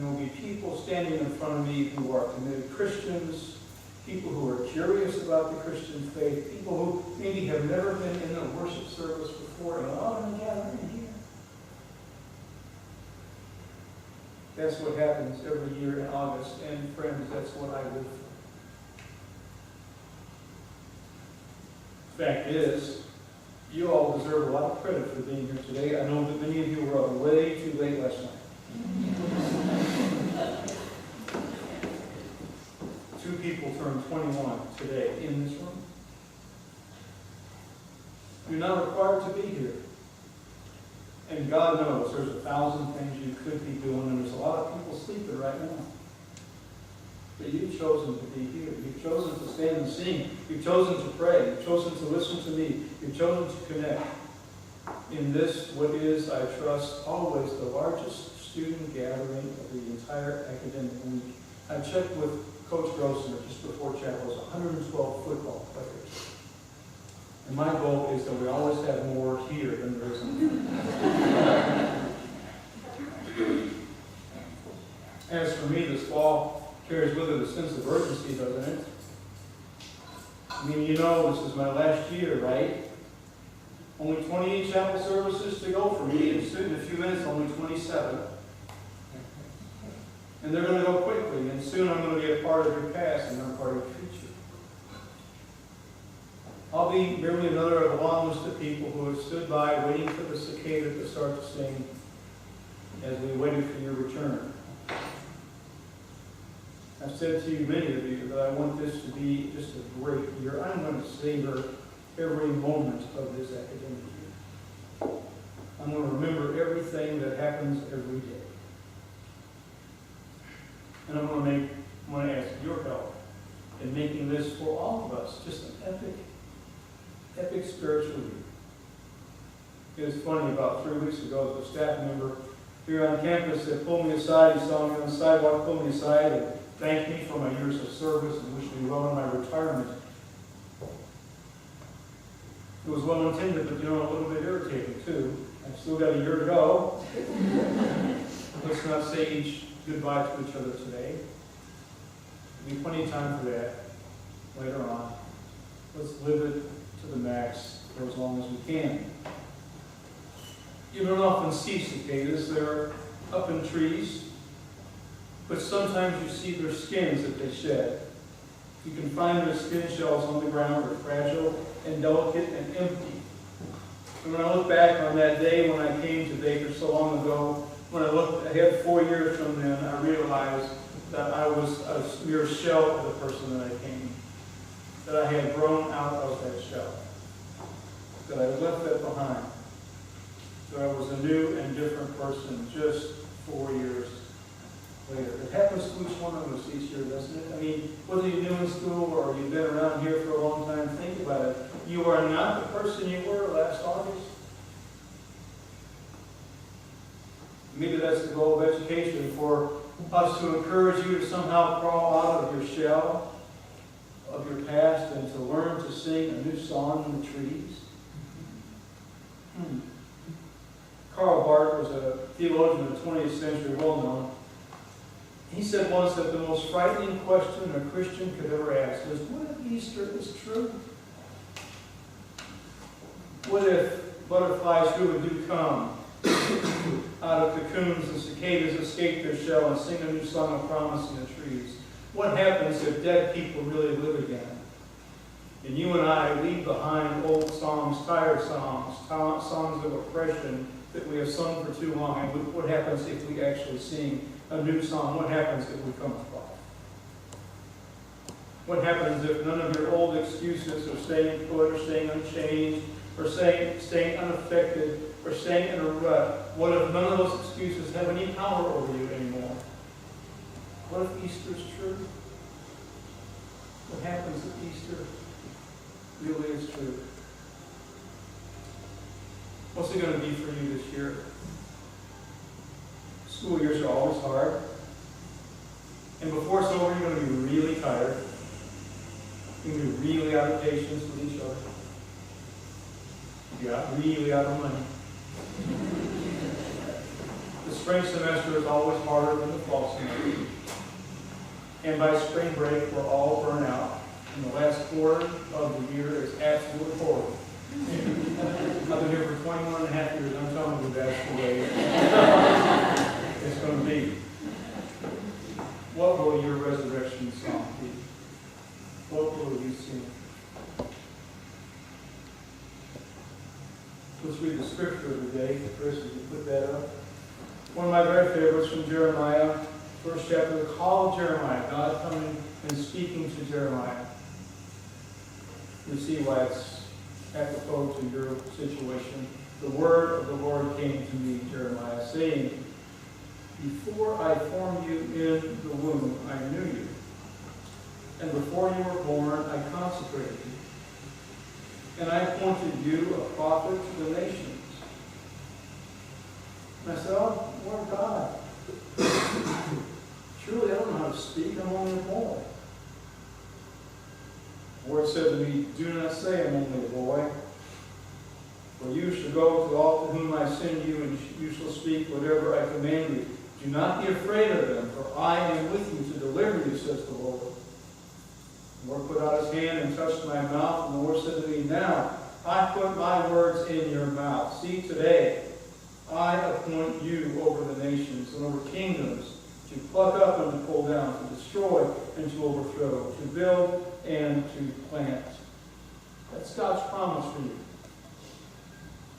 And there will be people standing in front of me who are committed Christians, people who are curious about the Christian faith, people who maybe have never been in a worship service before, and I'm going to gather in here. That's what happens every year in August, and friends, that's what I live for. Fact is, you all deserve a lot of credit for being here today. I know that many of you were up way too late last night. 2 people turned 21 today in this room. You're not required to be here. And God knows there's 1,000 things you could be doing, and there's a lot of people sleeping right now. But you've chosen to be here. You've chosen to stand and sing. You've chosen to pray. You've chosen to listen to me. You've chosen to connect in this, what is, I trust, always the largest student gathering of the entire academic week. I checked with Coach Grosser just before chapel. It was 112 football players. And my goal is that we always have more here than there is in there. As for me, this fall carries with it a sense of urgency, doesn't it? I mean, you know, this is my last year, right? Only 28 chapel services to go for me, and soon, in a few minutes, only 27. And they're going to go quickly, and soon I'm going to be a part of your past and I'm part of your future. I'll be merely another of a long list of people who have stood by waiting for the cicada to start to sing as we waited for your return. I've said to you, many of you, that I want this to be just a great year. I'm going to savor every moment of this academic year. I'm going to remember everything that happens every day. And I'm going to ask your help in making this, for all of us, just an epic spiritual year. It was funny, about 3 weeks ago, the staff member here on campus that pulled me aside, he saw me on the sidewalk, pulled me aside, and thanked me for my years of service and wished me well in my retirement. It was well intended, but a little bit irritating too. I've still got a year to go. Let's not say each goodbye to each other today. There'll be plenty of time for that later on. Let's live it to the max for as long as we can. You don't often see cicadas. They're up in trees, but sometimes you see their skins that they shed. You can find their skin shells on the ground. They're fragile and delicate and empty. And when I look back on that day when I came to Baker so long ago, when I looked ahead 4 years from then, I realized that I was a mere shell of the person that I became. That I had grown out of that shell. That I left that behind. That I was a new and different person just 4 years later. It happens to each one of us each year, doesn't it? I mean, whether you're new in school or you've been around here for a long time, think about it. You are not the person you were last August. Maybe that's the goal of education, for us to encourage you to somehow crawl out of your shell, of your past, and to learn to sing a new song in the trees. Karl Barth was a theologian of the 20th century, well known. He said once that the most frightening question a Christian could ever ask is, what if Easter is true? What if butterflies really do come out of cocoons and cicadas escape their shell and sing a new song of promise in the trees? What happens if dead people really live again? And you and I leave behind old songs, tired songs, songs of oppression that we have sung for too long. And what happens if we actually sing a new song? What happens if we come to life? What happens if none of your old excuses are staying put, or staying unchanged, or staying unaffected, or staying in a rut? What if none of those excuses have any power over you anymore? What if Easter is true? What happens if Easter really is true? What's it going to be for you this year? School years are always hard. And before it's over, you're going to be really tired. You're going to be really out of patience with each other. You're really out of money. The spring semester is always harder than the fall semester. And by spring break, we're all burnt out. And the last quarter of the year is absolutely horrible. I've been here for 21 and a half years. I'm telling you that's the way it's going to be. What will your resurrection song be? What will you sing? Let's read the scripture of the day. Chris, would you put that up? One of my very favorites from Jeremiah, first chapter, the call of Jeremiah. God coming and speaking to Jeremiah. You see why it's apropos to your situation. The word of the Lord came to me, Jeremiah, saying, before I formed you in the womb, I knew you. And before you were born, I consecrated you. And I appointed you a prophet to the nations. And I said, oh, Lord God, surely I don't know how to speak. I'm only a boy. The Lord said to me, do not say I'm only a boy. For you shall go to all to whom I send you, and you shall speak whatever I command you. Do not be afraid of them, for I am with you to deliver you, says the Lord. The Lord put out his hand and touched my mouth, and the Lord said to me, now I put my words in your mouth. See, today I appoint you over the nations and over kingdoms, to pluck up and to pull down, to destroy and to overthrow, to build and to plant. That's God's promise for you.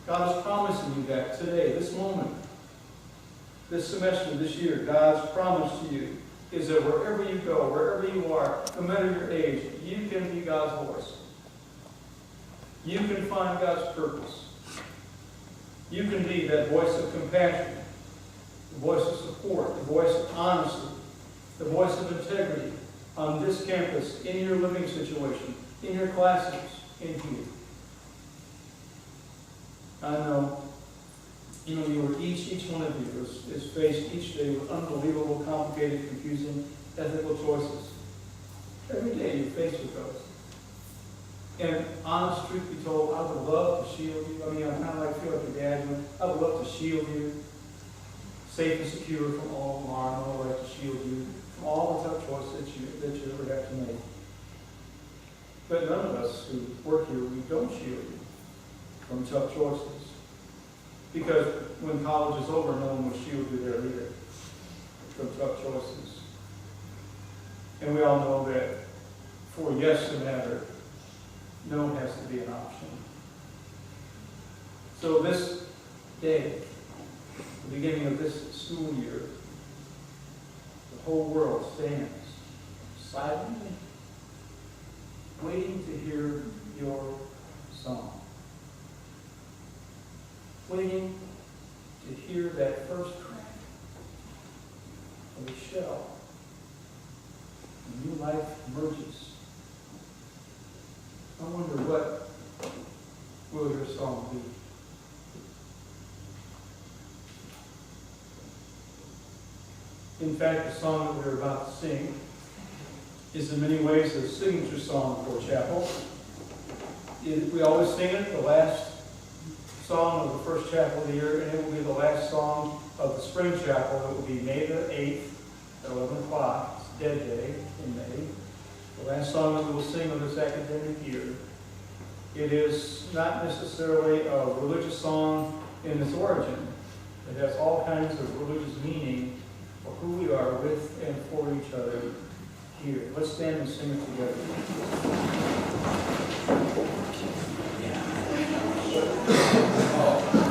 God is promising you that today, this moment, this semester, this year. God's promise to you is that wherever you go, wherever you are, no matter your age, you can be God's voice. You can find God's purpose. You can be that voice of compassion, the voice of support, the voice of honesty, the voice of integrity on this campus, in your living situation, in your classes, in here. I know, each one of you is faced each day with unbelievable, complicated, confusing, ethical choices. Every day you're faced with those. And honest truth be told, I would love to shield you. I kind of like feel like your dad would. I would love to shield you, safe and secure from all harm. I would like to shield you from all the tough choices that you ever have to make. But none of us who work here, we don't shield you from tough choices. Because when college is over, no one will shield you there either from tough choices. And we all know that for yes to matter, no has to be an option. So this day, the beginning of this school year, the whole world stands silently, waiting to hear your song. Waiting to hear that first crack of the shell. A new life emerges. I wonder, what will your song be? In fact, the song that we're about to sing is in many ways the signature song for chapel. We always sing it, the last song of the first chapel of the year, and it will be the last song of the spring chapel. It will be May the 8th at 11 o'clock. It's Dead Day in May. The last song that we will sing of this academic year. It is not necessarily a religious song in its origin. It has all kinds of religious meaning for who we are with and for each other here. Let's stand and sing it together. We are one.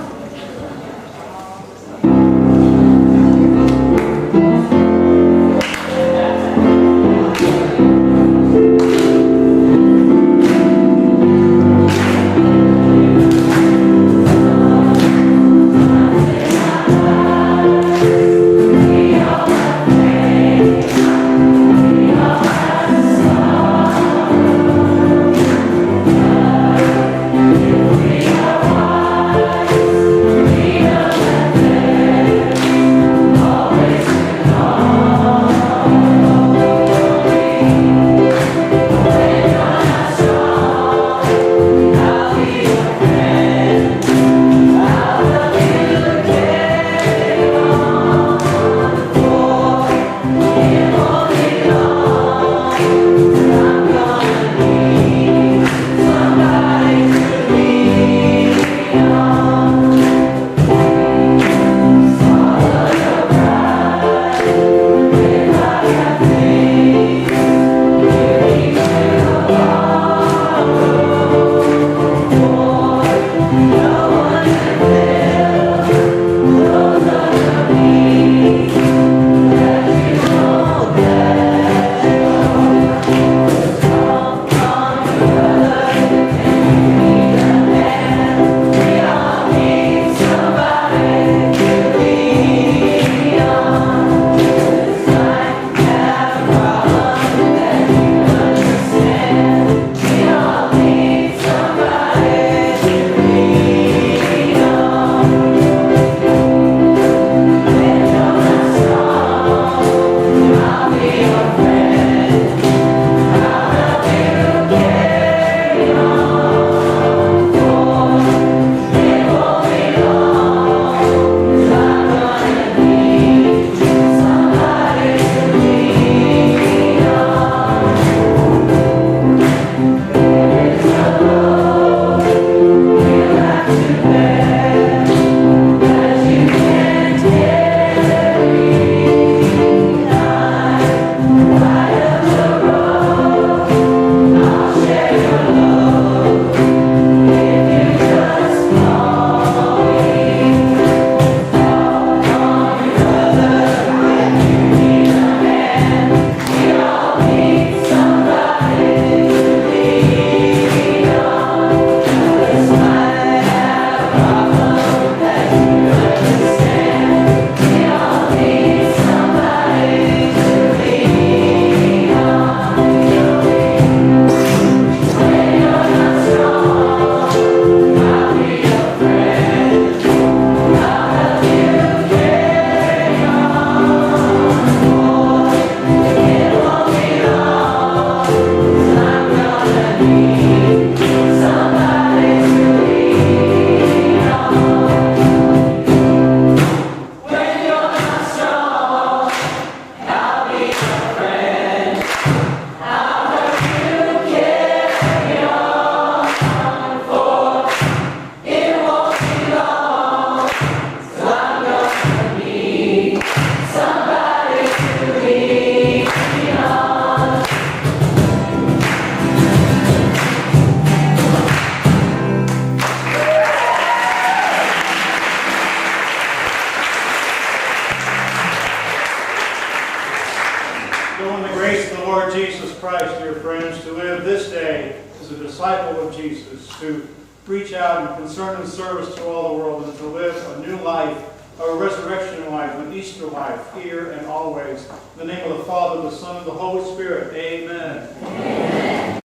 grace of the Lord Jesus Christ, dear friends, to live this day as a disciple of Jesus, to reach out and concern and service to all the world, and to live a new life, a resurrection life, an Easter life, here and always. In the name of the Father, the Son, and the Holy Spirit. Amen. Amen.